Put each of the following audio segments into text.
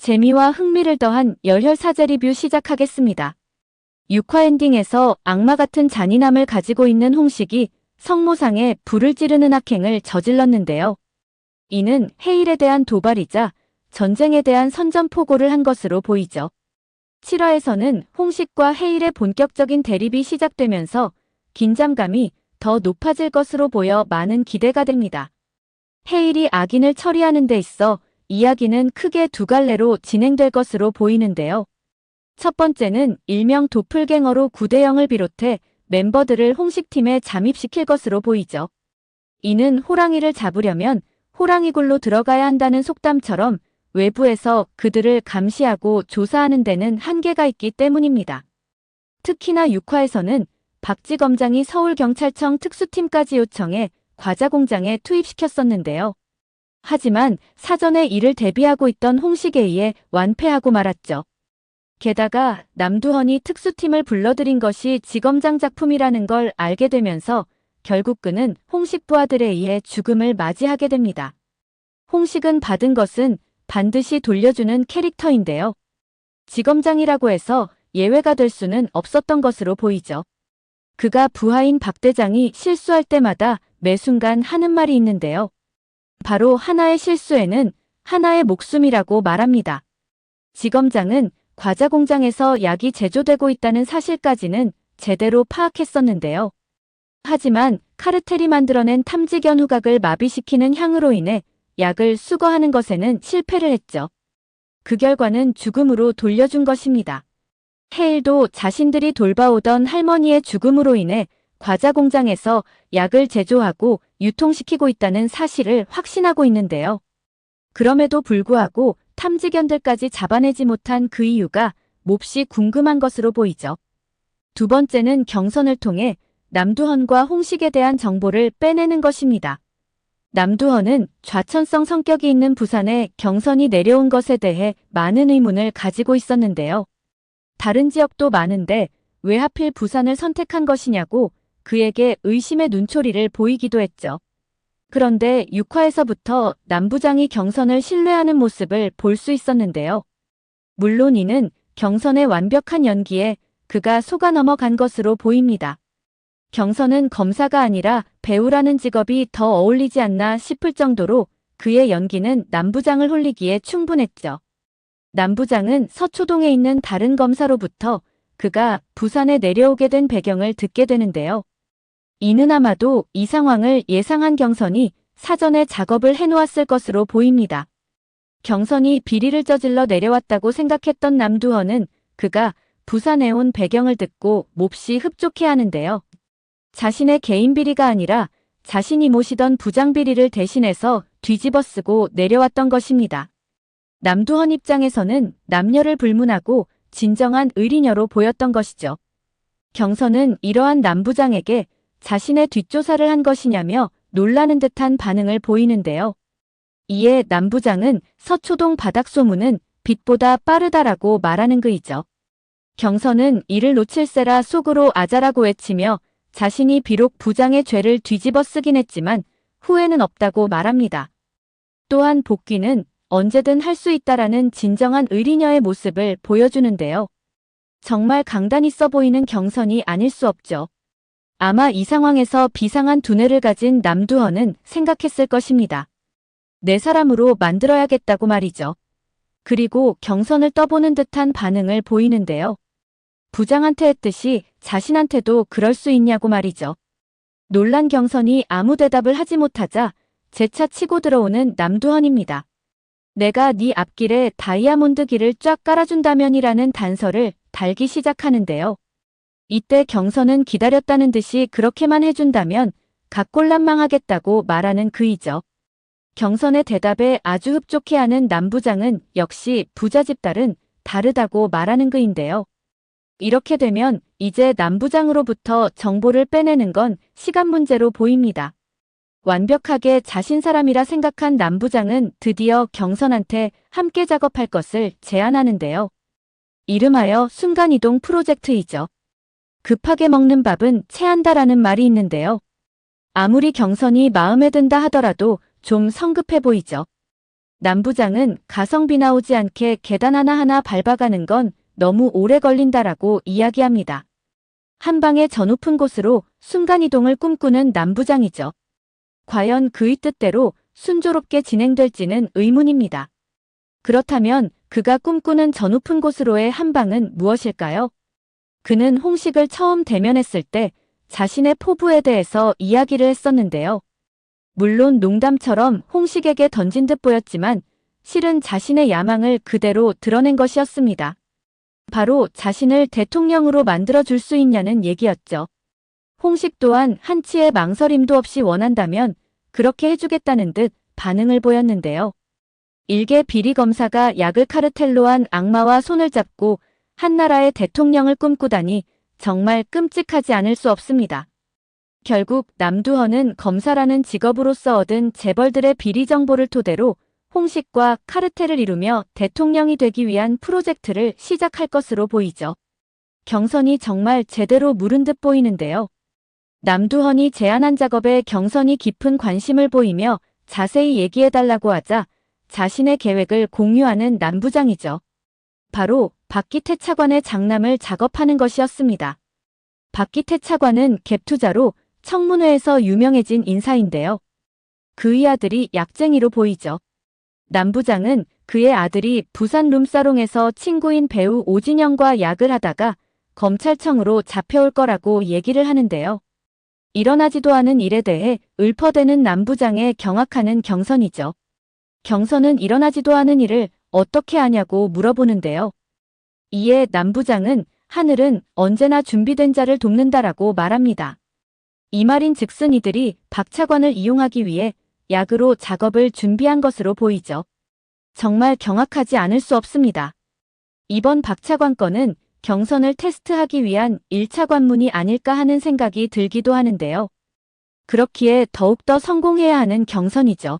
재미와 흥미를 더한 열혈사제 리뷰 시작하겠습니다. 6화 엔딩에서 악마 같은 잔인함을 가지고 있는 홍식이 성모상에 불을 지르는 악행을 저질렀는데요. 이는 해일에 대한 도발이자 전쟁에 대한 선전포고를 한 것으로 보이죠. 7화에서는 홍식과 해일의 본격적인 대립이 시작되면서 긴장감이 더 높아질 것으로 보여 많은 기대가 됩니다. 해일이 악인을 처리하는 데 있어 이야기는 크게 두 갈래로 진행될 것으로 보이는데요. 첫 번째는 일명 도플갱어로 구대영을 비롯해 멤버들을 홍식팀에 잠입시킬 것으로 보이죠. 이는 호랑이를 잡으려면 호랑이굴로 들어가야 한다는 속담처럼 외부에서 그들을 감시하고 조사하는 데는 한계가 있기 때문입니다. 특히나 6화에서는 박지검장이 서울경찰청 특수팀까지 요청해 과자공장에 투입시켰었는데요. 하지만 사전에 이를 대비하고 있던 홍식에 의해 완패하고 말았죠. 게다가 남두헌이 특수팀을 불러들인 것이 지검장 작품이라는 걸 알게 되면서 결국 그는 홍식 부하들에 의해 죽음을 맞이하게 됩니다. 홍식은 받은 것은 반드시 돌려주는 캐릭터인데요. 지검장이라고 해서 예외가 될 수는 없었던 것으로 보이죠. 그가 부하인 박 대장이 실수할 때마다 매 순간 하는 말이 있는데요. 바로 하나의 실수에는 하나의 목숨이라고 말합니다. 지검장은 과자 공장에서 약이 제조되고 있다는 사실까지는 제대로 파악했었는데요. 하지만 카르텔이 만들어낸 탐지견 후각을 마비시키는 향으로 인해 약을 수거하는 것에는 실패를 했죠. 그 결과는 죽음으로 돌려준 것입니다. 해일도 자신들이 돌봐오던 할머니의 죽음으로 인해 과자 공장에서 약을 제조하고 유통시키고 있다는 사실을 확신하고 있는데요. 그럼에도 불구하고 탐지견들까지 잡아내지 못한 그 이유가 몹시 궁금한 것으로 보이죠. 두 번째는 경선을 통해 남두헌과 홍식에 대한 정보를 빼내는 것입니다. 남두헌은 좌천성 성격이 있는 부산에 경선이 내려온 것에 대해 많은 의문을 가지고 있었는데요. 다른 지역도 많은데 왜 하필 부산을 선택한 것이냐고 그에게 의심의 눈초리를 보이기도 했죠. 그런데 6화에서부터 남부장이 경선을 신뢰하는 모습을 볼 수 있었는데요. 물론 이는 경선의 완벽한 연기에 그가 속아 넘어간 것으로 보입니다. 경선은 검사가 아니라 배우라는 직업이 더 어울리지 않나 싶을 정도로 그의 연기는 남부장을 홀리기에 충분했죠. 남부장은 서초동에 있는 다른 검사로부터 그가 부산에 내려오게 된 배경을 듣게 되는데요. 이는 아마도 이 상황을 예상한 경선이 사전에 작업을 해놓았을 것으로 보입니다. 경선이 비리를 저질러 내려왔다고 생각했던 남두헌은 그가 부산에 온 배경을 듣고 몹시 흡족해하는데요. 자신의 개인 비리가 아니라 자신이 모시던 부장 비리를 대신해서 뒤집어쓰고 내려왔던 것입니다. 남두헌 입장에서는 남녀를 불문하고 진정한 의리녀로 보였던 것이죠. 경선은 이러한 남부장에게 자신의 뒷조사를 한 것이냐며 놀라는 듯한 반응을 보이는데요. 이에 남부장은 서초동 바닥 소문은 빛보다 빠르다라고 말하는 그이죠. 경선은 이를 놓칠세라 속으로 아자라고 외치며 자신이 비록 부장의 죄를 뒤집어 쓰긴 했지만 후회는 없다고 말합니다. 또한 복귀는 언제든 할 수 있다라는 진정한 의리녀의 모습을 보여주는데요. 정말 강단 있어 보이는 경선이 아닐 수 없죠. 아마 이 상황에서 비상한 두뇌를 가진 남두헌은 생각했을 것입니다. 내 사람으로 만들어야겠다고 말이죠. 그리고 경선을 떠보는 듯한 반응을 보이는데요. 부장한테 했듯이 자신한테도 그럴 수 있냐고 말이죠. 놀란 경선이 아무 대답을 하지 못하자 재차 치고 들어오는 남두헌입니다. 내가 네 앞길에 다이아몬드 길을 쫙 깔아준다면이라는 단서를 달기 시작하는데요. 이때 경선은 기다렸다는 듯이 그렇게만 해준다면 각골란망하겠다고 말하는 그이죠. 경선의 대답에 아주 흡족해하는 남부장은 역시 부잣집 딸은 다르다고 말하는 그인데요. 이렇게 되면 이제 남부장으로부터 정보를 빼내는 건 시간 문제로 보입니다. 완벽하게 자신 사람이라 생각한 남부장은 드디어 경선한테 함께 작업할 것을 제안하는데요. 이름하여 순간이동 프로젝트이죠. 급하게 먹는 밥은 체한다라는 말이 있는데요. 아무리 경선이 마음에 든다 하더라도 좀 성급해 보이죠. 남 부장은 가성비 나오지 않게 계단 하나하나 밟아가는 건 너무 오래 걸린다라고 이야기합니다. 한 방에 저 높은 곳으로 순간이동을 꿈꾸는 남 부장이죠. 과연 그의 뜻대로 순조롭게 진행될지는 의문입니다. 그렇다면 그가 꿈꾸는 저 높은 곳으로의 한 방은 무엇일까요? 그는 홍식을 처음 대면했을 때 자신의 포부에 대해서 이야기를 했었는데요. 물론 농담처럼 홍식에게 던진 듯 보였지만 실은 자신의 야망을 그대로 드러낸 것이었습니다. 바로 자신을 대통령으로 만들어줄 수 있냐는 얘기였죠. 홍식 또한 한치의 망설임도 없이 원한다면 그렇게 해주겠다는 듯 반응을 보였는데요. 일개 비리 검사가 약을 카르텔로 한 악마와 손을 잡고 한 나라의 대통령을 꿈꾸다니 정말 끔찍하지 않을 수 없습니다. 결국 남두헌은 검사라는 직업으로서 얻은 재벌들의 비리 정보를 토대로 홍식과 카르텔을 이루며 대통령이 되기 위한 프로젝트를 시작할 것으로 보이죠. 경선이 정말 제대로 무른 듯 보이는데요. 남두헌이 제안한 작업에 경선이 깊은 관심을 보이며 자세히 얘기해달라고 하자 자신의 계획을 공유하는 남 부장이죠. 바로 박기태 차관의 장남을 작업하는 것이었습니다. 박기태 차관은 갭투자로 청문회에서 유명해진 인사인데요. 그의 아들이 약쟁이로 보이죠. 남 부장은 그의 아들이 부산 룸사롱에서 친구인 배우 오진영과 약을 하다가 검찰청으로 잡혀올 거라고 얘기를 하는데요. 일어나지도 않은 일에 대해 읊어대는 남 부장의 경악하는 경선이죠. 경선은 일어나지도 않은 일을 어떻게 아냐고 물어보는데요. 이에 남 부장은 하늘은 언제나 준비된 자를 돕는다라고 말합니다. 이 말인즉슨 이들이 박 차관을 이용하기 위해 약으로 작업을 준비한 것으로 보이죠. 정말 경악하지 않을 수 없습니다. 이번 박 차관 건은 경선을 테스트하기 위한 1차 관문이 아닐까 하는 생각이 들기도 하는데요. 그렇기에 더욱더 성공해야 하는 경선이죠.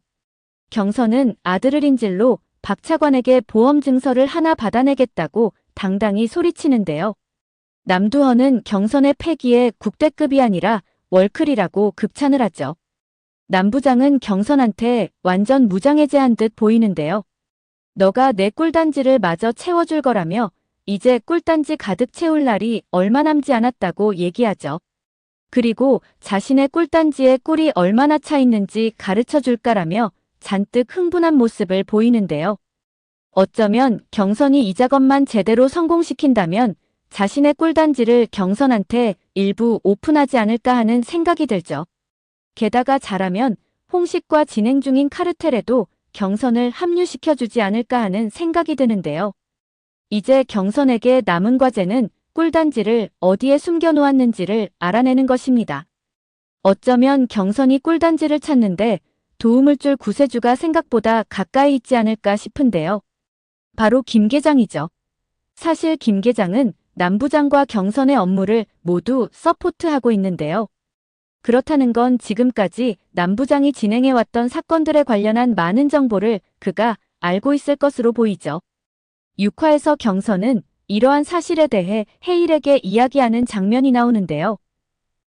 경선은 아들을 인질로 박 차관에게 보험 증서를 하나 받아내겠다고 당당히 소리치는데요. 남두헌은 경선의 패기에 국대급이 아니라 월클이라고 극찬을 하죠. 남 부장은 경선한테 완전 무장해제한 듯 보이는데요. 너가 내 꿀단지를 마저 채워줄 거라며 이제 꿀단지 가득 채울 날이 얼마 남지 않았다고 얘기하죠. 그리고 자신의 꿀단지에 꿀이 얼마나 차 있는지 가르쳐 줄까라며 잔뜩 흥분한 모습을 보이는데요. 어쩌면 경선이 이 작업만 제대로 성공시킨다면 자신의 꿀단지를 경선한테 일부 오픈하지 않을까 하는 생각이 들죠. 게다가 잘하면 홍식과 진행 중인 카르텔에도 경선을 합류시켜주지 않을까 하는 생각이 드는데요. 이제 경선에게 남은 과제는 꿀단지를 어디에 숨겨놓았는지를 알아내는 것입니다. 어쩌면 경선이 꿀단지를 찾는데 도움을 줄 구세주가 생각보다 가까이 있지 않을까 싶은데요. 바로 김 계장이죠. 사실 김 계장은 남 부장과 경선의 업무를 모두 서포트하고 있는데요. 그렇다는 건 지금까지 남 부장이 진행해왔던 사건들에 관련한 많은 정보를 그가 알고 있을 것으로 보이죠. 6화에서 경선은 이러한 사실에 대해 해일에게 이야기하는 장면이 나오는데요.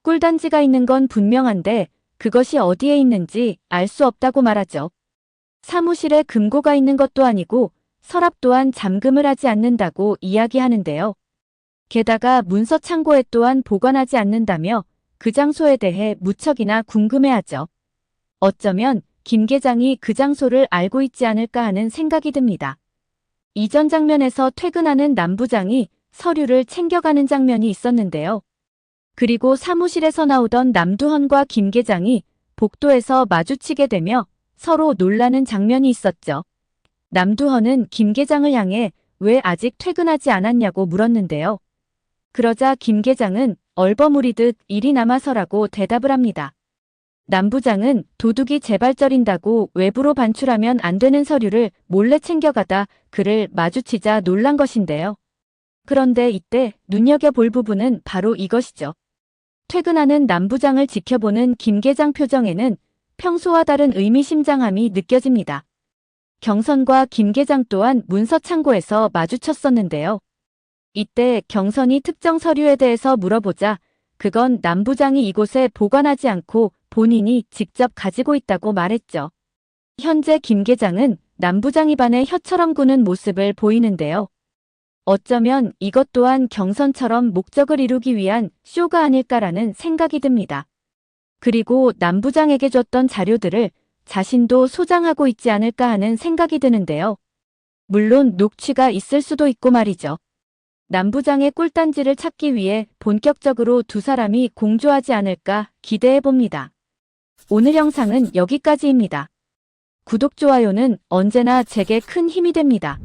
꿀단지가 있는 건 분명한데 그것이 어디에 있는지 알 수 없다고 말하죠. 사무실에 금고가 있는 것도 아니고 서랍 또한 잠금을 하지 않는다고 이야기하는데요. 게다가 문서 창고에 또한 보관하지 않는다며 그 장소에 대해 무척이나 궁금해하죠. 어쩌면 김 계장이 그 장소를 알고 있지 않을까 하는 생각이 듭니다. 이전 장면에서 퇴근하는 남 부장이 서류를 챙겨가는 장면이 있었는데요. 그리고 사무실에서 나오던 남두헌과 김 계장이 복도에서 마주치게 되며 서로 놀라는 장면이 있었죠. 남두헌은 김 계장을 향해 왜 아직 퇴근하지 않았냐고 물었는데요. 그러자 김 계장은 얼버무리듯 일이 남아서라고 대답을 합니다. 남 부장은 도둑이 재발절인다고 외부로 반출하면 안 되는 서류를 몰래 챙겨가다 그를 마주치자 놀란 것인데요. 그런데 이때 눈여겨볼 부분은 바로 이것이죠. 퇴근하는 남 부장을 지켜보는 김 계장 표정에는 평소와 다른 의미심장함이 느껴집니다. 경선과 김 계장 또한 문서 창고에서 마주쳤었는데요. 이때 경선이 특정 서류에 대해서 물어보자 그건 남 부장이 이곳에 보관하지 않고 본인이 직접 가지고 있다고 말했죠. 현재 김 계장은 남부장 입안에 혀처럼 구는 모습을 보이는데요. 어쩌면 이것 또한 경선처럼 목적을 이루기 위한 쇼가 아닐까라는 생각이 듭니다. 그리고 남부장에게 줬던 자료들을 자신도 소장하고 있지 않을까 하는 생각이 드는데요. 물론 녹취가 있을 수도 있고 말이죠. 남부장의 꿀단지를 찾기 위해 본격적으로 두 사람이 공조하지 않을까 기대해 봅니다. 오늘 영상은 여기까지입니다. 구독, 좋아요는 언제나 제게 큰 힘이 됩니다.